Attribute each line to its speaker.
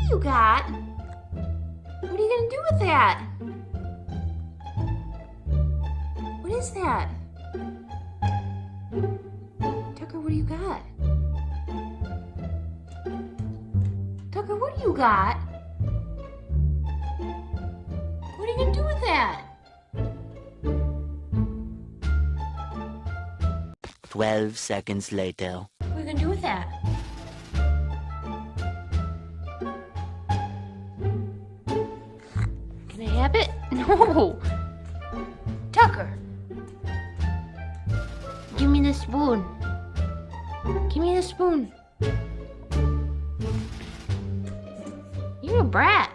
Speaker 1: you got? What are you gonna do with that? What is that? Tucker, what do you got? Tucker, what do you got? What are you gonna do with that?
Speaker 2: 12 seconds later.
Speaker 1: What are you gonna do with that? Can I have it? No! Tucker! Give me the spoon. Give me the spoon. You're a brat.